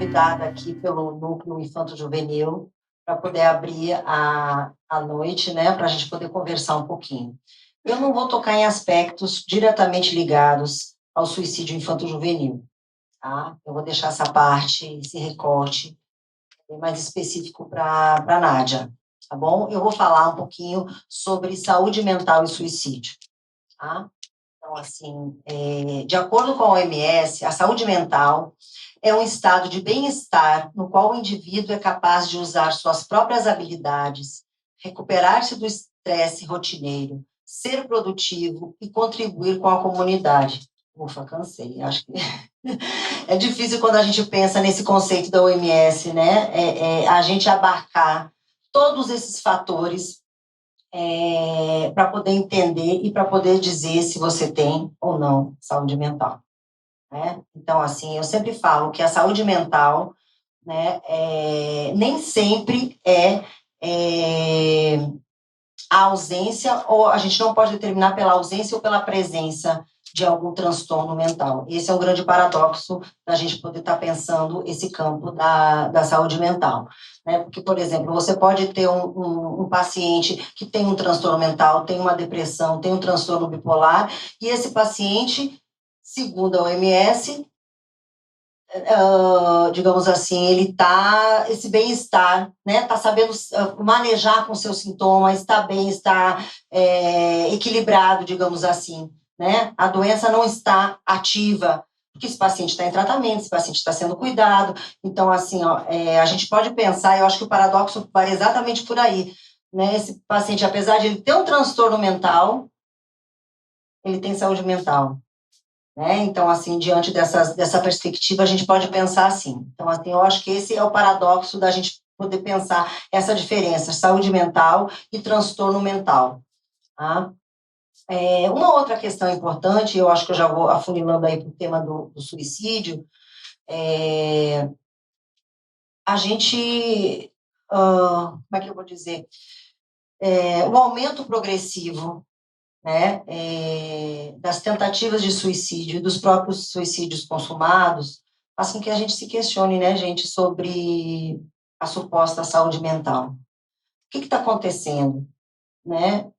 convidada aqui pelo Núcleo Infanto-Juvenil para poder abrir a noite, né, para a gente poder conversar um pouquinho. Eu não vou tocar em aspectos diretamente ligados ao suicídio infanto-juvenil, tá? Eu vou deixar essa parte, esse recorte mais específico para a Nádia, tá bom? Eu vou falar um pouquinho sobre saúde mental e suicídio, tá? Então, assim, de acordo com a OMS, a saúde mental é um estado de bem-estar no qual o indivíduo é capaz de usar suas próprias habilidades, recuperar-se do estresse rotineiro, ser produtivo e contribuir com a comunidade. Ufa, cansei, acho que é difícil quando a gente pensa nesse conceito da OMS, né? A gente abarcar todos esses fatores para poder entender e para poder dizer se você tem ou não saúde mental, né? Então, assim, eu sempre falo que a saúde mental, né, nem sempre é a ausência, ou a gente não pode determinar pela ausência ou pela presença de algum transtorno mental. Esse é um grande paradoxo da gente poder estar pensando esse campo da saúde mental, né? Porque, por exemplo, você pode ter um paciente que tem um transtorno mental, tem uma depressão, tem um transtorno bipolar, e esse paciente, segundo a OMS, digamos assim, ele está, esse bem-estar, né, está sabendo manejar com seus sintomas, está bem, está equilibrado, digamos assim, né, a doença não está ativa, porque esse paciente está em tratamento, esse paciente está sendo cuidado, então, assim, a gente pode pensar, eu acho que o paradoxo vai exatamente por aí, né, esse paciente, apesar de ele ter um transtorno mental, ele tem saúde mental, né? Então, assim, diante dessa perspectiva, a gente pode pensar assim. Então, assim, eu acho que esse é o paradoxo da gente poder pensar essa diferença, saúde mental e transtorno mental. Tá? Uma outra questão importante, eu acho que eu já vou afunilando aí para o tema do suicídio, a gente, como é que eu vou dizer? O aumento progressivo, né, das tentativas de suicídio e dos próprios suicídios consumados, faz com que a gente se questione, né, gente, sobre a suposta saúde mental. O que está acontecendo, né,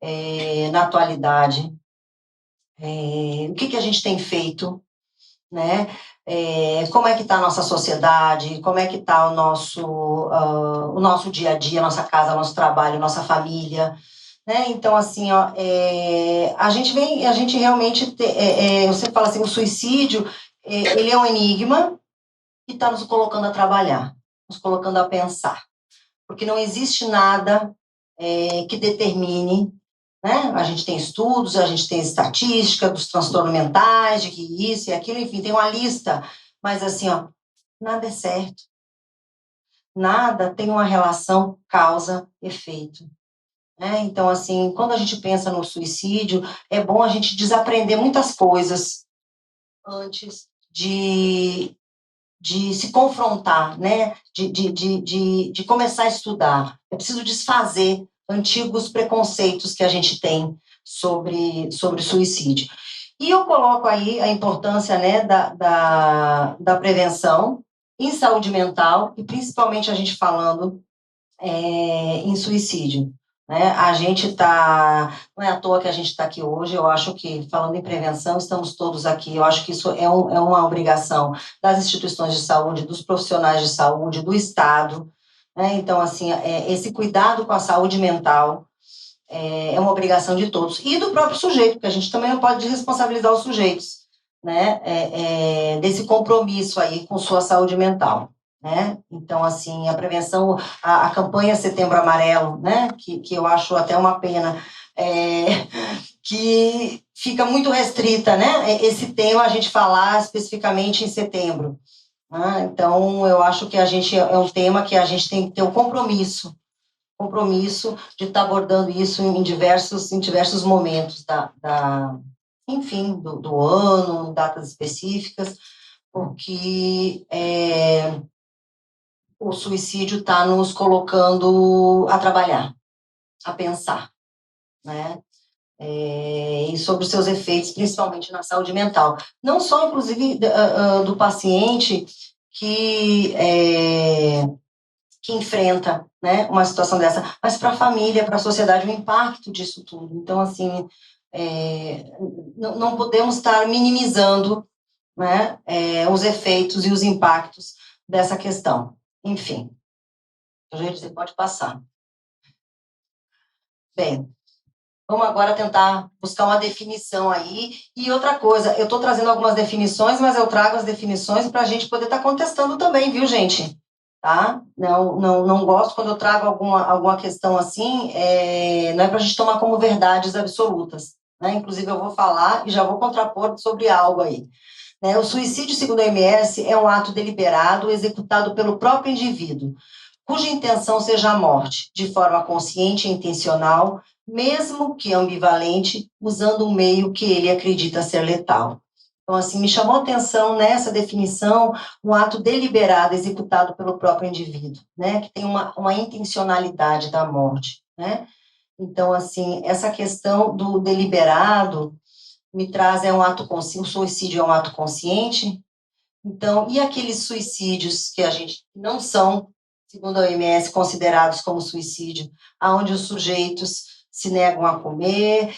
na atualidade? O que a gente tem feito, né? Como é que está a nossa sociedade? Como é que está o nosso dia a dia, nossa casa, nosso trabalho, nossa família? Né? Então, assim, a gente realmente, eu sempre falo assim, o suicídio, ele é um enigma que está nos colocando a trabalhar, nos colocando a pensar, porque não existe nada que determine, né? A gente tem estudos, a gente tem estatística dos transtornos mentais, de que isso e aquilo, enfim, tem uma lista, mas assim, nada é certo, nada tem uma relação causa-efeito. Então, assim, quando a gente pensa no suicídio, é bom a gente desaprender muitas coisas antes de se confrontar, né? De começar a estudar. É preciso desfazer antigos preconceitos que a gente tem sobre suicídio. E eu coloco aí a importância, né, da prevenção em saúde mental, e principalmente a gente falando em suicídio. Né? A gente está, não é à toa que a gente está aqui hoje, eu acho que, falando em prevenção, estamos todos aqui, eu acho que isso é uma obrigação das instituições de saúde, dos profissionais de saúde, do Estado, né? Então, assim, esse cuidado com a saúde mental é uma obrigação de todos, e do próprio sujeito, porque a gente também não pode responsabilizar os sujeitos, né? Desse compromisso aí com sua saúde mental. Né? Então, assim, a prevenção, a campanha Setembro Amarelo, né? Que eu acho até uma pena, que fica muito restrita, né? Esse tema a gente falar especificamente em setembro. Né? Então, eu acho que é um tema que a gente tem que ter um compromisso de estar abordando isso em diversos momentos enfim, do ano, em datas específicas, porque o suicídio está nos colocando a trabalhar, a pensar, né? E sobre os seus efeitos, principalmente na saúde mental. Não só, inclusive, do paciente, que enfrenta, né, uma situação dessa, mas para a família, para a sociedade, o impacto disso tudo. Então, assim, não podemos estar minimizando, né, os efeitos e os impactos dessa questão. Enfim, gente, você pode passar. Bem, vamos agora tentar buscar uma definição aí. E outra coisa, eu estou trazendo algumas definições, mas eu trago as definições para a gente poder estar contestando também, viu, gente? Tá? Não gosto quando eu trago alguma questão assim, não é para a gente tomar como verdades absolutas. Né? Inclusive, eu vou falar e já vou contrapor sobre algo aí. Né? O suicídio, segundo a OMS, é um ato deliberado executado pelo próprio indivíduo, cuja intenção seja a morte, de forma consciente e intencional, mesmo que ambivalente, usando um meio que ele acredita ser letal. Então, assim, me chamou a atenção nessa definição um ato deliberado executado pelo próprio indivíduo, né, que tem uma intencionalidade da morte, né. Então, assim, essa questão do deliberado me traz um ato consciente, o suicídio é um ato consciente. Então, e aqueles suicídios que a gente não são, segundo a OMS, considerados como suicídio, aonde os sujeitos se negam a comer,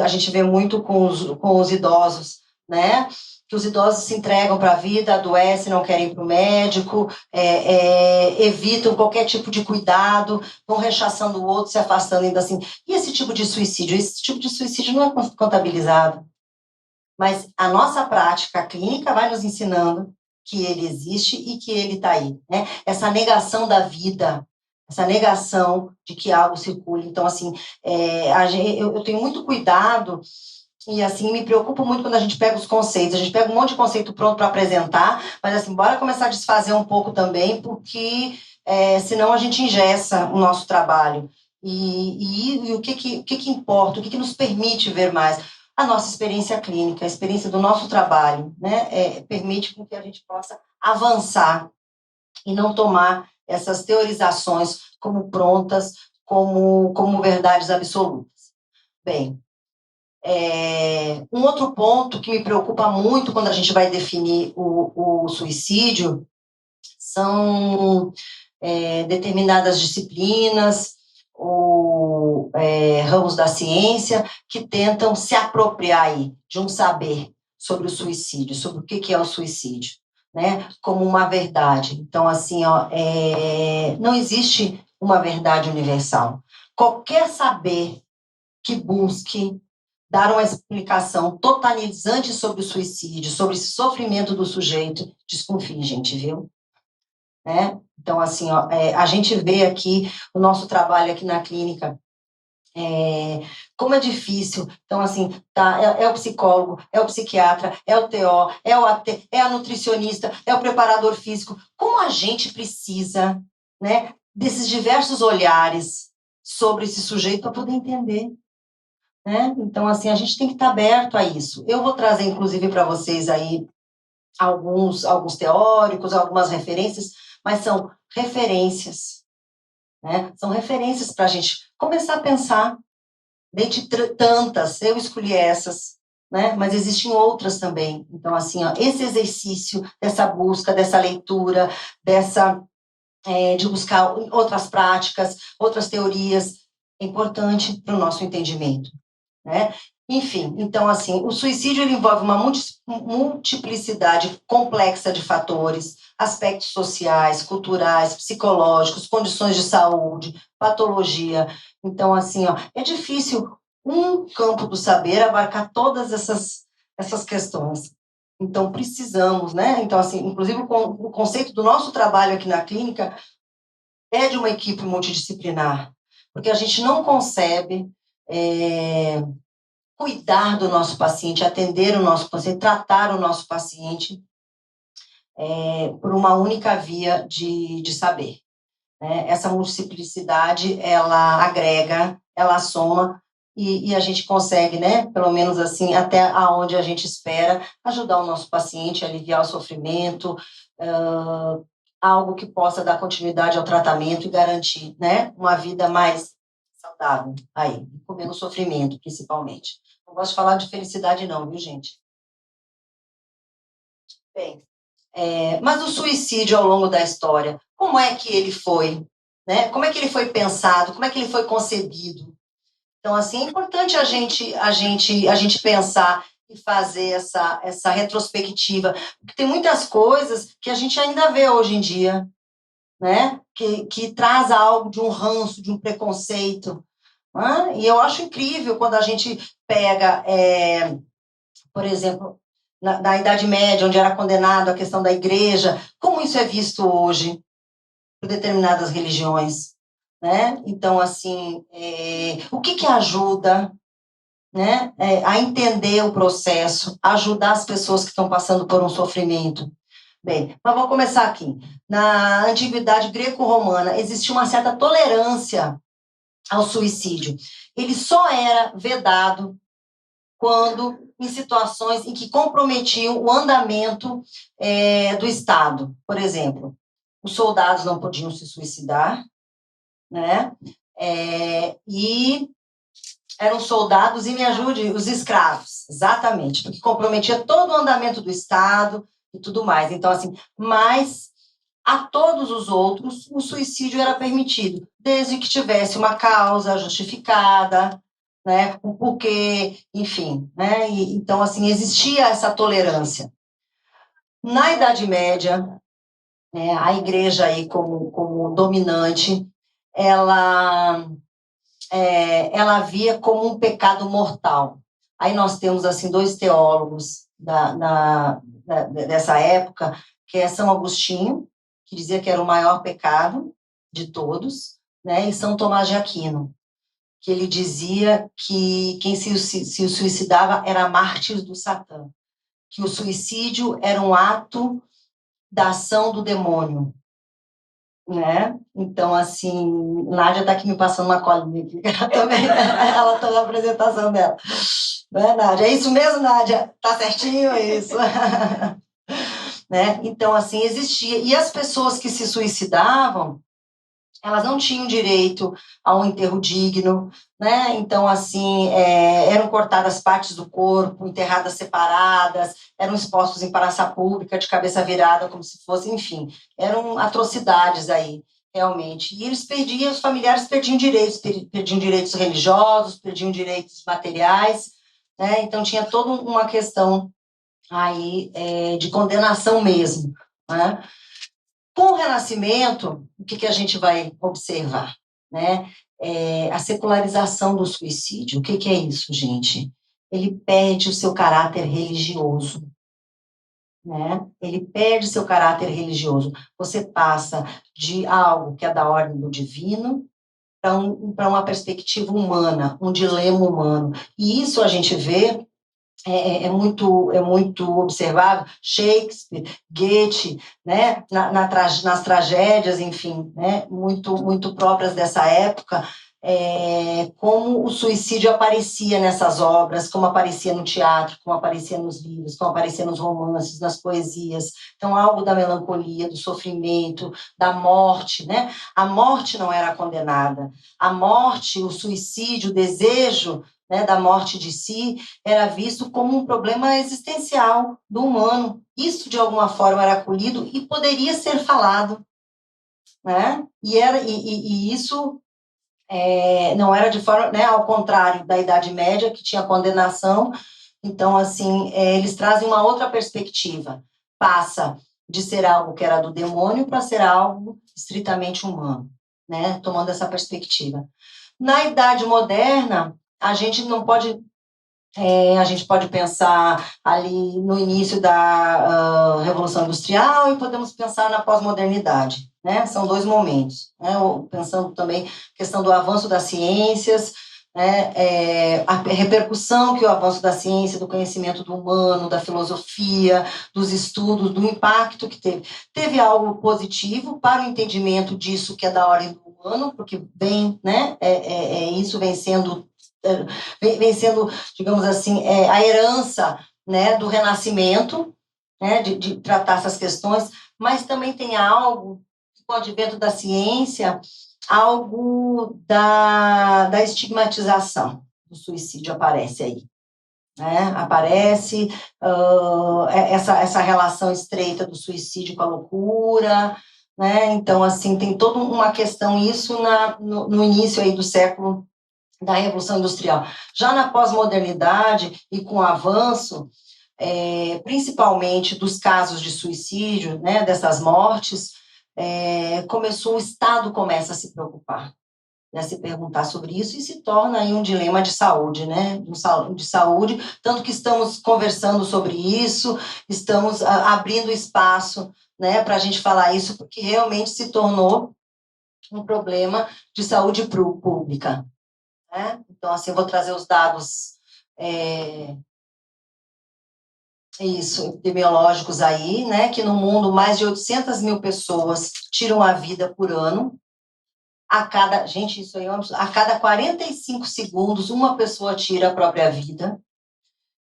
a gente vê muito com os idosos, né? Que os idosos se entregam para a vida, adoecem, não querem ir para o médico, evitam qualquer tipo de cuidado, vão rechaçando o outro, se afastando ainda assim. E esse tipo de suicídio? Esse tipo de suicídio não é contabilizado. Mas a nossa prática clínica vai nos ensinando que ele existe e que ele está aí, né? Essa negação da vida, essa negação de que algo circule. Então, assim, eu tenho muito cuidado e, assim, me preocupo muito quando a gente pega os conceitos. A gente pega um monte de conceito pronto para apresentar, mas, assim, bora começar a desfazer um pouco também, porque senão a gente engessa o nosso trabalho. E o que importa, o que nos permite ver mais? A nossa experiência clínica, a experiência do nosso trabalho, né, permite com que a gente possa avançar e não tomar essas teorizações como prontas, como verdades absolutas. Bem, um outro ponto que me preocupa muito quando a gente vai definir o suicídio são determinadas disciplinas ou ramos da ciência que tentam se apropriar aí de um saber sobre o suicídio, sobre o que é o suicídio, né? Como uma verdade. Então, assim, não existe uma verdade universal. Qualquer saber que busque dar uma explicação totalizante sobre o suicídio, sobre esse sofrimento do sujeito, desconfie, gente, viu? Né? Então, assim, a gente vê aqui o nosso trabalho aqui na clínica, como é difícil. Então, assim, tá, é o psicólogo, é o psiquiatra, é o TO, é o AT, é a nutricionista, é o preparador físico. Como a gente precisa, né, desses diversos olhares sobre esse sujeito para poder entender. Né? Então, assim, a gente tem que estar aberto a isso. Eu vou trazer, inclusive, para vocês aí alguns teóricos, algumas referências, mas são referências, né? São referências para a gente começar a pensar, dentre tantas, eu escolhi essas, né? Mas existem outras também. Então, assim, esse exercício dessa busca, dessa leitura, de buscar outras práticas, outras teorias, é importante para o nosso entendimento. Né? Enfim, então, assim, o suicídio ele envolve uma multiplicidade complexa de fatores, aspectos sociais, culturais, psicológicos, condições de saúde, patologia. Então, assim, é difícil um campo do saber abarcar todas essas questões. Então, precisamos, né? Então, assim, inclusive o conceito do nosso trabalho aqui na clínica é de uma equipe multidisciplinar, porque a gente não concebe cuidar do nosso paciente, atender o nosso paciente, tratar o nosso paciente por uma única via de saber. Né? Essa multiplicidade, ela agrega, ela soma, e a gente consegue, né, pelo menos assim, até aonde a gente espera, ajudar o nosso paciente, aliviar o sofrimento, algo que possa dar continuidade ao tratamento e garantir, né, uma vida mais saudável, aí, com menos sofrimento, principalmente. Não gosto de falar de felicidade não, viu, gente? Bem, Mas o suicídio ao longo da história, como é que ele foi? Né? Como é que ele foi pensado? Como é que ele foi concebido? Então, assim, é importante a gente pensar e fazer essa retrospectiva, porque tem muitas coisas que a gente ainda vê hoje em dia, né? Que traz algo de um ranço, de um preconceito. Né? E eu acho incrível quando a gente pega, por exemplo, na Idade Média, onde era condenado a questão da igreja, como isso é visto hoje por determinadas religiões. Né? Então, assim, o que ajuda, né, a entender o processo, ajudar as pessoas que estão passando por um sofrimento? Bem, mas vamos começar aqui. Na antiguidade greco-romana, existia uma certa tolerância ao suicídio. Ele só era vedado quando em situações em que comprometiam o andamento do Estado. Por exemplo, os soldados não podiam se suicidar, né? E eram soldados, e me ajude, os escravos, exatamente, porque comprometia todo o andamento do Estado e tudo mais. Então, assim, mas a todos os outros, o suicídio era permitido, desde que tivesse uma causa justificada, né, um porquê, enfim, né, então, assim, existia essa tolerância. Na Idade Média, a igreja aí como dominante, ela ela via como um pecado mortal. Aí nós temos, assim, dois teólogos dessa época, que é São Agostinho, que dizia que era o maior pecado de todos, né, e São Tomás de Aquino, que ele dizia que quem se suicidava era mártir do Satã, que o suicídio era um ato da ação do demônio, né? Então, assim, Nádia está aqui me passando uma colinha aqui, ela também, ela está na apresentação dela. Não é, Nádia? É isso mesmo, Nádia? Tá certinho, é isso. Né? Então, assim, existia. E as pessoas que se suicidavam, elas não tinham direito a um enterro digno, né? Então, assim, eram cortadas partes do corpo, enterradas separadas, eram expostos em praça pública, de cabeça virada, como se fosse, enfim, eram atrocidades aí, realmente. E eles perdiam, os familiares perdiam direitos religiosos, perdiam direitos materiais, né? Então, tinha toda uma questão aí de condenação mesmo, né? Com o Renascimento, o que a gente vai observar? Né? A secularização do suicídio. O que é isso, gente? Ele perde o seu caráter religioso. Né? Ele perde seu caráter religioso. Você passa de algo que é da ordem do divino para uma perspectiva humana, um dilema humano. E isso a gente vê muito observado, Shakespeare, Goethe, né, nas tragédias, enfim, né, muito próprias dessa época, como o suicídio aparecia nessas obras, como aparecia no teatro, como aparecia nos livros, como aparecia nos romances, nas poesias. Então, algo da melancolia, do sofrimento, da morte, né? A morte não era condenada. A morte, o suicídio, o desejo, né, da morte de si, era visto como um problema existencial do humano. Isso, de alguma forma, era acolhido e poderia ser falado. Né? E isso não era de forma, né, ao contrário da Idade Média, que tinha condenação. Então, assim, eles trazem uma outra perspectiva. Passa de ser algo que era do demônio para ser algo estritamente humano, né? Tomando essa perspectiva. Na Idade Moderna, a gente não pode a gente pode pensar ali no início da Revolução Industrial e podemos pensar na pós-modernidade, né? São dois momentos, né? Pensando também a questão do avanço das ciências, né? A repercussão que o avanço da ciência, do conhecimento do humano, da filosofia, dos estudos, do impacto que teve. Teve algo positivo para o entendimento disso que é da ordem do humano, porque vem, né? Isso vem sendo digamos assim, a herança, né, do Renascimento, né, de tratar essas questões, mas também tem algo, com o advento da ciência, algo da estigmatização do suicídio aparece aí. né? Aparece essa relação estreita do suicídio com a loucura, né? Então, assim, tem toda uma questão, isso no início aí do século da Revolução Industrial. Já na pós-modernidade e com o avanço, principalmente dos casos de suicídio, né, dessas mortes, o Estado começa a se preocupar, né, se perguntar sobre isso, e se torna aí um dilema de saúde, né, de saúde, tanto que estamos conversando sobre isso, estamos abrindo espaço, né, para a gente falar isso, porque realmente se tornou um problema de saúde pública, né? Então, assim, eu vou trazer os dados epidemiológicos aí, né, que no mundo mais de 800 mil pessoas tiram a vida por ano. Gente, isso aí é um absurdo. A cada 45 segundos, uma pessoa tira a própria vida.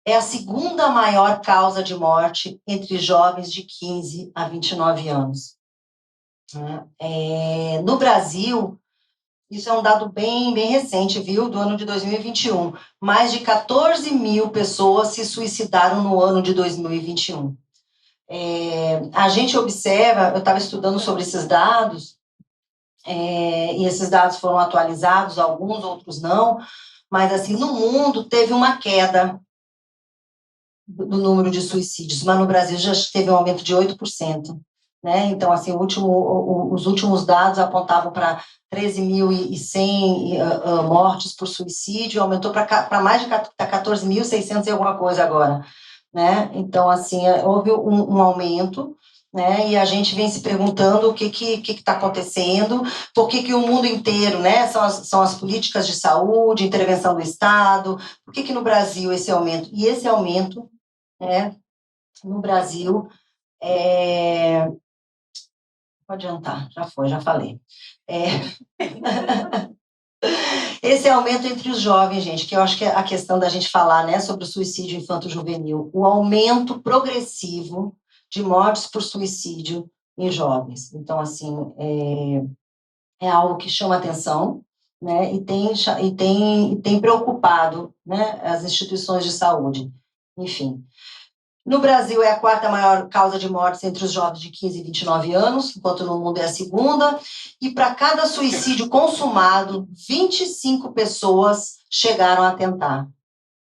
É a segunda maior causa de morte entre jovens de 15 a 29 anos. No Brasil, isso é um dado bem, bem recente, viu, do ano de 2021. Mais de 14 mil pessoas se suicidaram no ano de 2021. A gente observa, eu estava estudando sobre esses dados, e esses dados foram atualizados, alguns, outros não, mas, assim, no mundo teve uma queda do número de suicídios, mas no Brasil já teve um aumento de 8%. Né? Então, assim, os últimos dados apontavam para 13.100 mortes por suicídio, aumentou para mais de 14.600 e alguma coisa agora. Né? Então, assim, houve um aumento, né? E a gente vem se perguntando o que está acontecendo, por que o mundo inteiro, né? São as políticas de saúde, intervenção do Estado, por que no Brasil esse aumento? E esse aumento, né, no Brasil, pode adiantar, já foi, já falei. Esse aumento entre os jovens, gente, que eu acho que é a questão da gente falar, né, sobre o suicídio infanto-juvenil, o aumento progressivo de mortes por suicídio em jovens. Então, assim, é algo que chama atenção, né, e tem preocupado, né, as instituições de saúde. Enfim. No Brasil, é a quarta maior causa de mortes entre os jovens de 15 e 29 anos, enquanto no mundo é a segunda. E para cada suicídio consumado, 25 pessoas chegaram a tentar.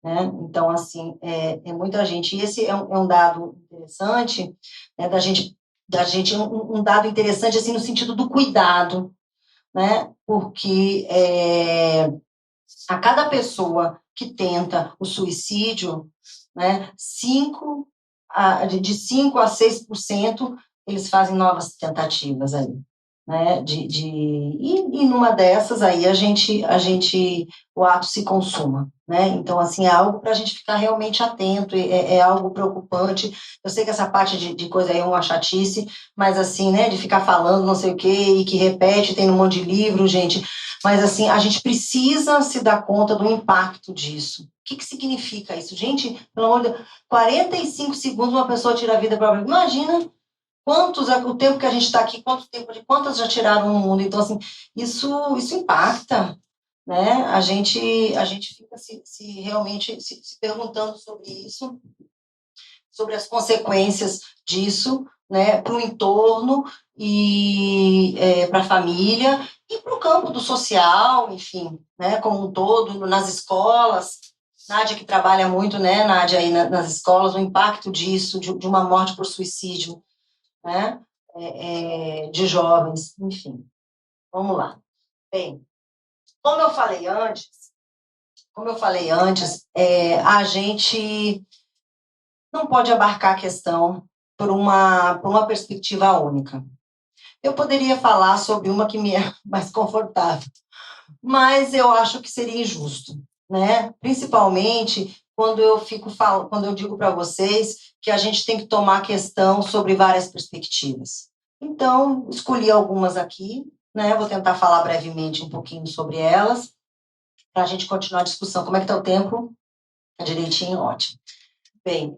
Né? Então, assim, é muita gente. E esse é um dado interessante, né, um dado interessante, assim, no sentido do cuidado, né? Porque a cada pessoa que tenta o suicídio, né, de 5 a 6% eles fazem novas tentativas aí, né, e numa dessas aí o ato se consuma, né, então, assim, é algo para a gente ficar realmente atento, é algo preocupante. Eu sei que essa parte de coisa aí é uma chatice, mas, assim, né, de ficar falando não sei o quê, e que repete, tem um monte de livro, gente, mas, assim, a gente precisa se dar conta do impacto disso. O que significa isso? Gente, pelo amor de Deus, 45 segundos uma pessoa tira a vida própria. Imagina o tempo que a gente está aqui, quantas já tiraram no mundo. Então, assim, isso impacta, né? A gente fica realmente se perguntando sobre isso, sobre as consequências disso, né, para o entorno e para a família e para o campo do social, enfim, né, como um todo, nas escolas. Nádia, que trabalha muito, né, Nádia, aí nas escolas, o impacto disso, de uma morte por suicídio, né, de jovens, enfim. Vamos lá. Bem, como eu falei antes, a gente não pode abarcar a questão por uma perspectiva única. Eu poderia falar sobre uma que me é mais confortável, mas eu acho que seria injusto, né? Principalmente quando eu digo para vocês que a gente tem que tomar questão sobre várias perspectivas. Então, escolhi algumas aqui, né? Vou tentar falar brevemente um pouquinho sobre elas, para a gente continuar a discussão. Como é que está o tempo? Tá direitinho? Ótimo. Bem,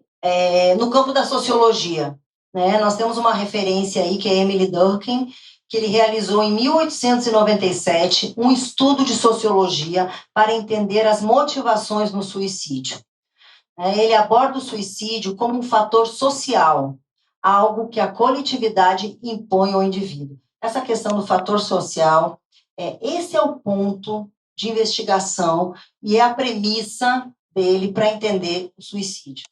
no campo da sociologia, né, nós temos uma referência aí, que é Emily Durkheim, que ele realizou em 1897 um estudo de sociologia para entender as motivações no suicídio. Ele aborda o suicídio como um fator social, algo que a coletividade impõe ao indivíduo. Essa questão do fator social, esse é o ponto de investigação e é a premissa dele para entender o suicídio.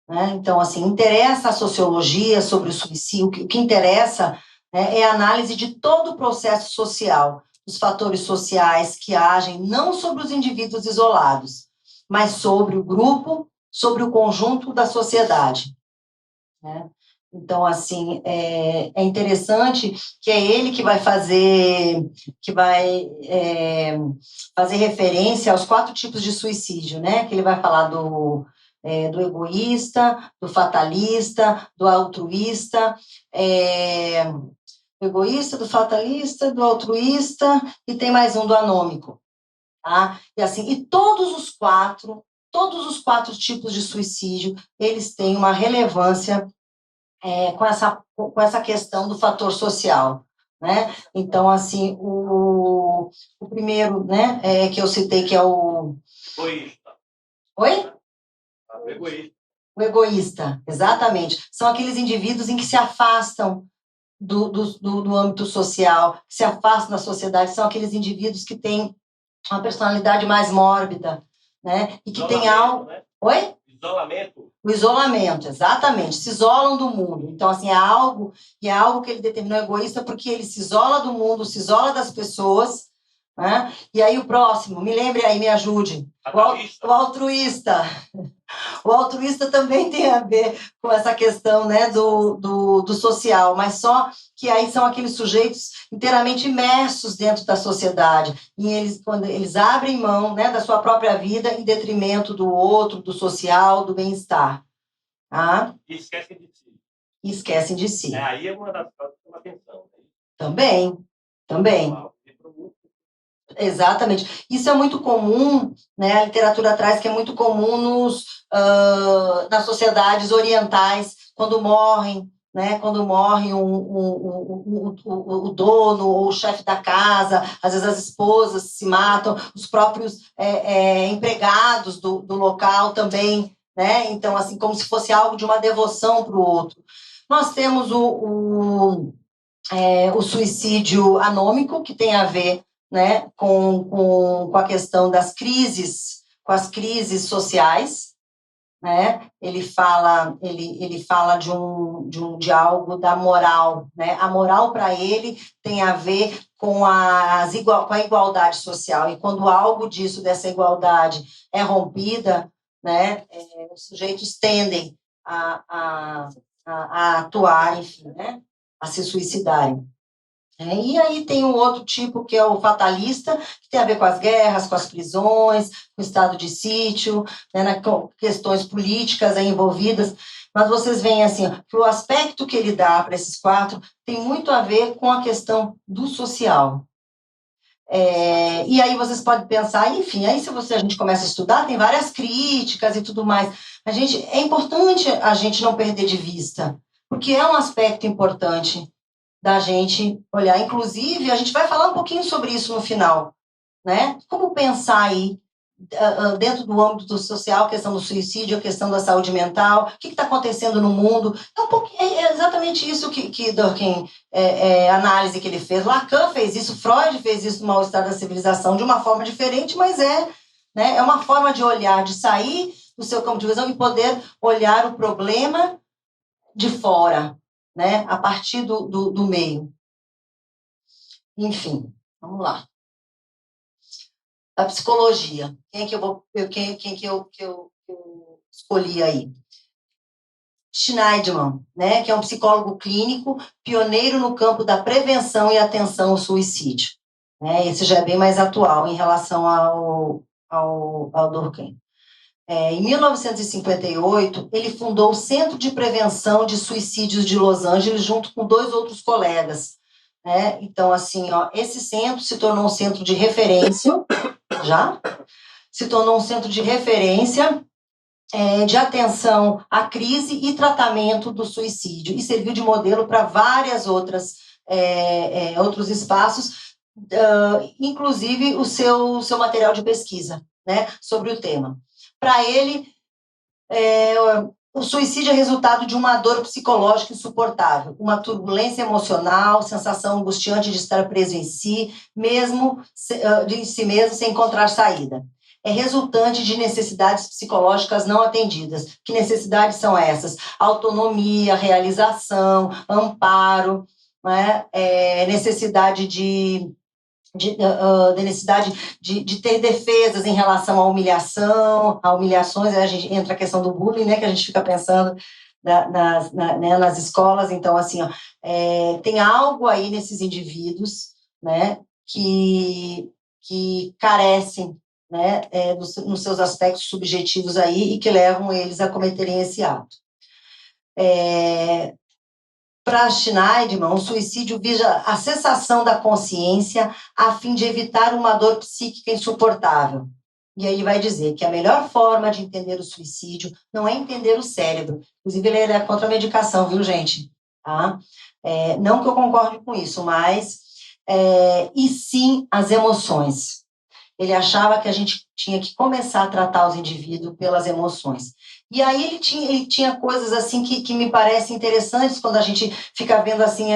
Né? Então, assim, interessa a sociologia sobre o suicídio, o que interessa, né, é a análise de todo o processo social, os fatores sociais que agem não sobre os indivíduos isolados, mas sobre o grupo, sobre o conjunto da sociedade. Né? Então, assim, é interessante que é ele que vai fazer referência aos 4 tipos de suicídio, né? Que ele vai falar do egoísta, do fatalista, do altruísta, do egoísta, do fatalista, do altruísta, e tem mais um do anômico, tá? E assim, e todos os quatro tipos de suicídio, eles têm uma relevância com essa questão do fator social, né? Então, assim, o primeiro, né, que eu citei, que é o... Egoísta. Oi? O egoísta. O egoísta, exatamente. São aqueles indivíduos em que se afastam do âmbito social, que se afastam da sociedade, são aqueles indivíduos que têm uma personalidade mais mórbida, né? E que tem algo... Né? Oi? Isolamento. O isolamento, exatamente, se isolam do mundo. Então, assim, é algo que ele determinou egoísta porque ele se isola do mundo, se isola das pessoas, né? E aí o próximo, me lembre aí, me ajude. O altruísta. O altruísta também tem a ver com essa questão, né, do social, mas só que aí são aqueles sujeitos inteiramente imersos dentro da sociedade, e eles, quando eles abrem mão, né, da sua própria vida em detrimento do outro, do social, do bem-estar. Ah? E esquecem de si. Esquecem de si. Aí é uma das coisas que chama atenção. Também. Exatamente. Isso é muito comum, né? A literatura traz que é muito comum nas sociedades orientais, quando morrem, né? Quando morre o dono ou o chefe da casa, às vezes as esposas se matam, os próprios empregados do local também, né? Então, assim, como se fosse algo de uma devoção para o outro. Nós temos o suicídio anômico, que tem a ver, né, com a questão das crises, com as crises sociais, né? Ele fala de algo da moral, né? A moral para ele tem a ver com a igualdade social, e quando algo disso, dessa igualdade, é rompida, né, os sujeitos tendem a atuar, enfim, né, a se suicidarem. E aí tem um outro tipo, que é o fatalista, que tem a ver com as guerras, com as prisões, com o estado de sítio, né, com questões políticas aí envolvidas, mas vocês veem assim, que o aspecto que ele dá para esses 4 tem muito a ver com a questão do social. E aí vocês podem pensar, enfim, aí se a gente começa a estudar, tem várias críticas e tudo mais. É importante a gente não perder de vista, porque é um aspecto importante da gente olhar. Inclusive, a gente vai falar um pouquinho sobre isso no final, né? Como pensar aí, dentro do âmbito social, a questão do suicídio, a questão da saúde mental, o que está acontecendo no mundo. É exatamente isso que Durkheim, a análise que ele fez. Lacan fez isso, Freud fez isso no Mal-Estar da Civilização, de uma forma diferente, mas né, é uma forma de olhar, de sair do seu campo de visão e poder olhar o problema de fora, né, a partir do meio. Enfim, vamos lá. A psicologia. Quem que eu escolhi aí? Schneidman, né, que é um psicólogo clínico, pioneiro no campo da prevenção e atenção ao suicídio. Esse já é bem mais atual em relação ao Durkheim. Em 1958, ele fundou o Centro de Prevenção de Suicídios de Los Angeles, junto com 2 outros colegas. Então, assim, esse centro se tornou um centro de referência, de atenção à crise e tratamento do suicídio, e serviu de modelo para várias outros espaços, inclusive o seu material de pesquisa, né, sobre o tema. Para ele, O suicídio é resultado de uma dor psicológica insuportável, uma turbulência emocional, sensação angustiante de estar preso em si, de si mesmo, sem encontrar saída. É resultante de necessidades psicológicas não atendidas. Que necessidades são essas? Autonomia, realização, amparo, né? Necessidade de necessidade de ter defesas em relação à humilhação, a humilhações, a gente entra a questão do bullying, né, que a gente fica pensando nas escolas. Então, assim, tem algo aí nesses indivíduos, né, que carecem, né, nos seus aspectos subjetivos aí e que levam eles a cometerem esse ato. Para Schneiderman, o suicídio visa a cessação da consciência a fim de evitar uma dor psíquica insuportável. E aí ele vai dizer que a melhor forma de entender o suicídio não é entender o cérebro. Inclusive, ele é contra a medicação, viu, gente? Tá? Não que eu concorde com isso, mas e sim as emoções. Ele achava que a gente tinha que começar a tratar os indivíduos pelas emoções. E aí ele tinha coisas assim que me parecem interessantes quando a gente fica vendo assim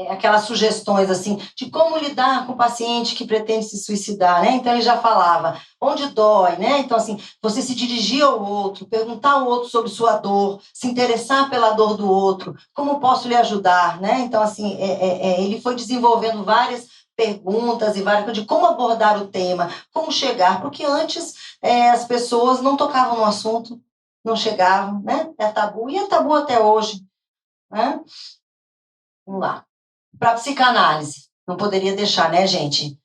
aquelas sugestões assim de como lidar com o paciente que pretende se suicidar, né? Então ele já falava onde dói, né? Então assim, você se dirigir ao outro, perguntar ao outro sobre sua dor, se interessar pela dor do outro, como posso lhe ajudar, né? Então assim, ele foi desenvolvendo várias perguntas e várias de como abordar o tema, como chegar, porque antes as pessoas não tocavam no assunto, não chegavam, né? É tabu e é tabu até hoje, né? Vamos lá. Para a psicanálise, não poderia deixar, né, gente?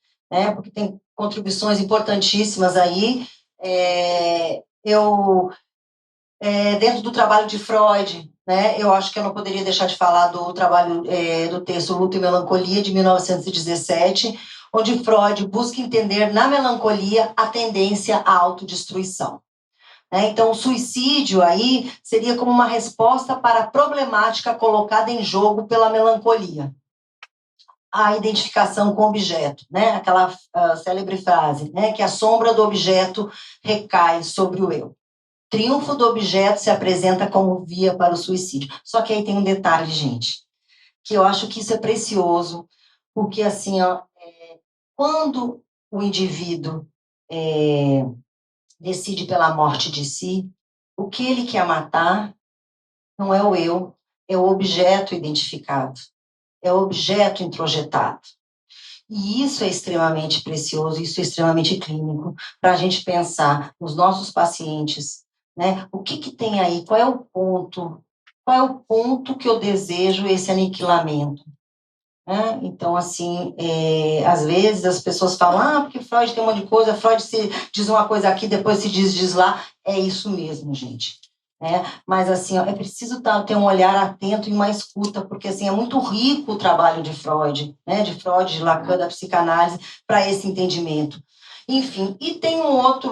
Porque tem contribuições importantíssimas aí. Dentro do trabalho de Freud, né, eu acho que eu não poderia deixar de falar do trabalho do texto Luto e Melancolia, de 1917, onde Freud busca entender na melancolia a tendência à autodestruição. Então, o suicídio aí seria como uma resposta para a problemática colocada em jogo pela melancolia. A identificação com o objeto, né? Aquela célebre frase, né? Que a sombra do objeto recai sobre o eu. Triunfo do objeto se apresenta como via para o suicídio. Só que aí tem um detalhe, gente, que eu acho que isso é precioso, porque assim, quando o indivíduo decide pela morte de si, o que ele quer matar não é o eu, é o objeto identificado, é o objeto introjetado. E isso é extremamente precioso, isso é extremamente clínico, para a gente pensar nos nossos pacientes, né? O que tem aí? Qual é o ponto que eu desejo esse aniquilamento? Né? Então, assim, às vezes as pessoas falam, porque Freud tem um monte de coisa, Freud se diz uma coisa aqui, depois se diz lá. É isso mesmo, gente. Mas, assim, é preciso ter um olhar atento e uma escuta, porque, assim, é muito rico o trabalho de Freud, né? De Freud, de Lacan, da psicanálise, para esse entendimento. Enfim, e tem um outro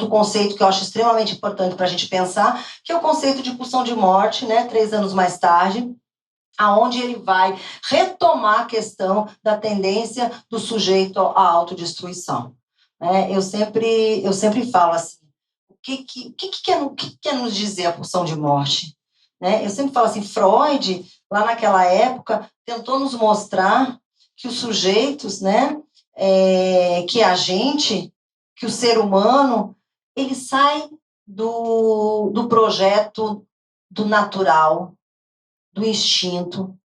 conceito que eu acho extremamente importante para a gente pensar, que é o conceito de pulsão de morte, né? 3 anos mais tarde, aonde ele vai retomar a questão da tendência do sujeito à autodestruição. Eu sempre falo assim, o que quer nos dizer a pulsão de morte? Eu sempre falo assim, Freud, lá naquela época, tentou nos mostrar que os sujeitos, né, que a gente, que o ser humano, ele sai do projeto do natural, do instinto,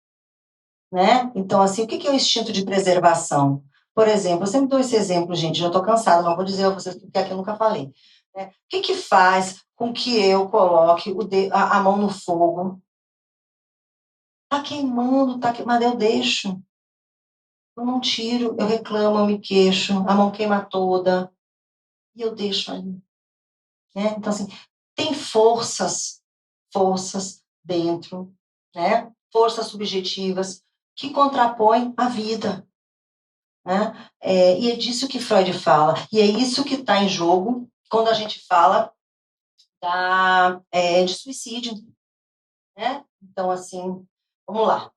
né? Então, assim, o que é o instinto de preservação? Por exemplo, eu sempre dou esse exemplo, gente, já estou cansada, mas vou dizer a vocês porque aqui eu nunca falei. O que faz com que eu coloque a mão no fogo? Está queimando, mas eu deixo. Eu não tiro, eu reclamo, eu me queixo, a mão queima toda, e eu deixo ali. Então, assim, tem forças dentro, né? Forças subjetivas que contrapõem a vida. Né? E é disso que Freud fala. E é isso que está em jogo quando a gente fala de suicídio. Né? Então, assim, vamos lá.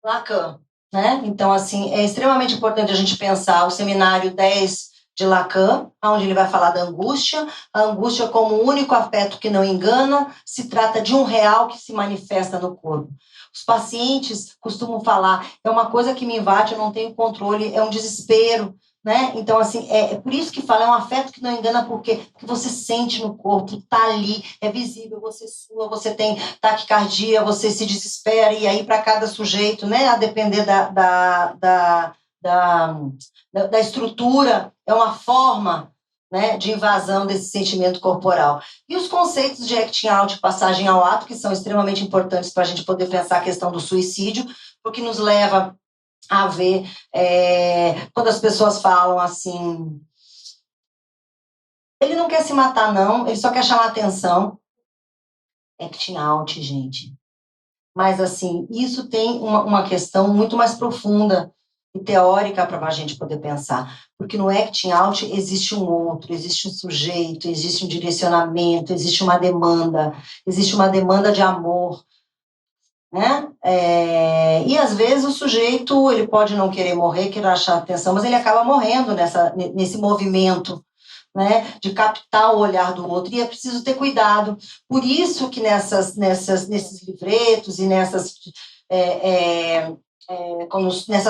Lacan. Né? Então, assim, é extremamente importante a gente pensar o seminário 10 de Lacan, onde ele vai falar da angústia. A angústia como o único afeto que não engana, se trata de um real que se manifesta no corpo. Os pacientes costumam falar, é uma coisa que me invade, eu não tenho controle, é um desespero, né? Então, assim, é por isso que fala, é um afeto que não engana, porque você sente no corpo, tá ali, é visível, você sua, você tem taquicardia, você se desespera, e aí para cada sujeito, né, a depender da estrutura, é uma forma, né, de invasão desse sentimento corporal. E os conceitos de acting out, passagem ao ato, que são extremamente importantes para a gente poder pensar a questão do suicídio, porque nos leva a ver, quando as pessoas falam assim, ele não quer se matar não, ele só quer chamar atenção. Acting out, gente. Mas, assim, isso tem uma questão muito mais profunda e teórica para a gente poder pensar. Porque no acting out existe um outro, existe um sujeito, existe um direcionamento, existe uma demanda de amor, né? E, às vezes, o sujeito ele pode não querer morrer, querer achar atenção, mas ele acaba morrendo nesse movimento, né, de captar o olhar do outro, e é preciso ter cuidado. Por isso que nesses livretos e nessas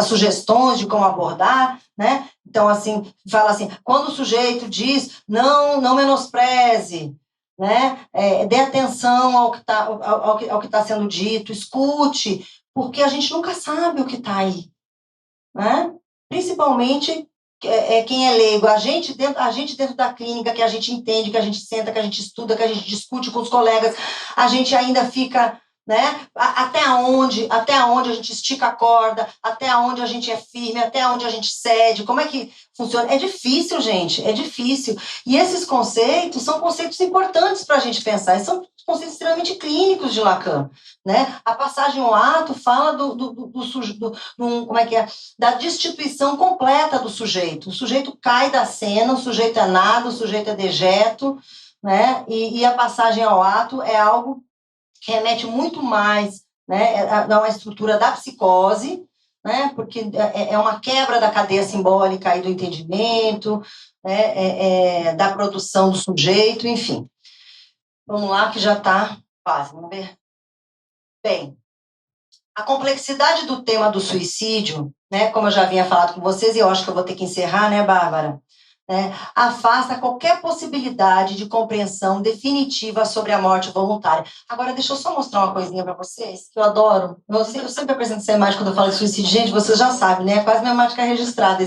sugestões de como abordar, né, então, assim, fala assim, quando o sujeito diz, não menospreze, né, dê atenção ao que tá sendo dito, escute, porque a gente nunca sabe o que está aí, né? Principalmente quem é leigo, a gente dentro da clínica, que a gente entende, que a gente senta, que a gente estuda, que a gente discute com os colegas, a gente ainda fica, né, até onde a gente estica a corda, até onde a gente é firme, até onde a gente cede, como é que funciona? É difícil, gente, é difícil. E esses conceitos são conceitos importantes para a gente pensar, e são conceitos extremamente clínicos de Lacan, né? A passagem ao ato fala da destituição completa do sujeito. O sujeito cai da cena, o sujeito é nada, o sujeito é dejeto, né? E a passagem ao ato é algo que remete muito mais, né, a uma estrutura da psicose, né, porque é uma quebra da cadeia simbólica e do entendimento, né, da produção do sujeito, enfim. Vamos lá, que já está quase, vamos ver. Bem, a complexidade do tema do suicídio, né, como eu já havia falado com vocês, e eu acho que eu vou ter que encerrar, né, Bárbara? Afasta qualquer possibilidade de compreensão definitiva sobre a morte voluntária. Agora, deixa eu só mostrar uma coisinha para vocês, que eu adoro. Eu sempre apresento essa imagem quando eu falo de suicídio. Gente, vocês já sabem, né? É quase minha marca registrada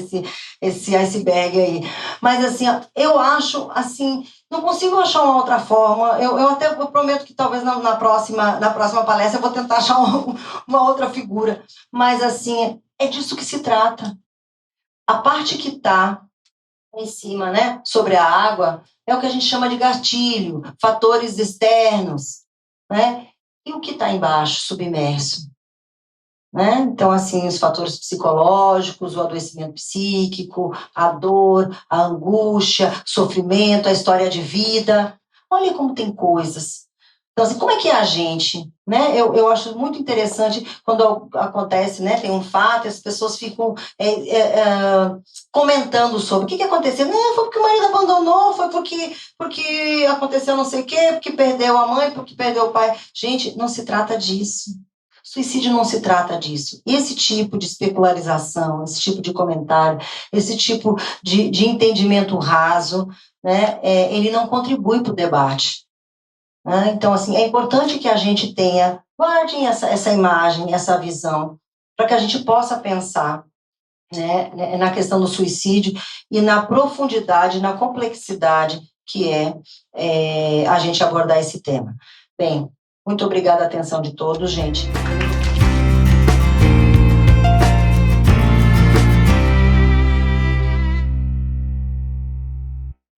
esse iceberg aí. Mas, assim, eu acho, assim, não consigo achar uma outra forma. Eu prometo que talvez na próxima palestra eu vou tentar achar uma outra figura. Mas, assim, é disso que se trata. A parte que está em cima, né, sobre a água, é o que a gente chama de gatilho, fatores externos, né? E o que está embaixo, submerso? Né? Então, assim, os fatores psicológicos, o adoecimento psíquico, a dor, a angústia, sofrimento, a história de vida. Olha como tem coisas. Então, assim, como é que é a gente? Né? Eu acho muito interessante quando acontece, né, tem um fato, e as pessoas ficam comentando sobre o que aconteceu. Não, foi porque o marido abandonou, foi porque aconteceu não sei o quê, porque perdeu a mãe, porque perdeu o pai. Gente, não se trata disso. Suicídio não se trata disso. Esse tipo de especularização, esse tipo de comentário, esse tipo de entendimento raso, né, ele não contribui para o debate. Então, assim, é importante que a gente guardem essa imagem, essa visão, para que a gente possa pensar, né, na questão do suicídio e na profundidade, na complexidade que a gente abordar esse tema. Bem, muito obrigada a atenção de todos, gente.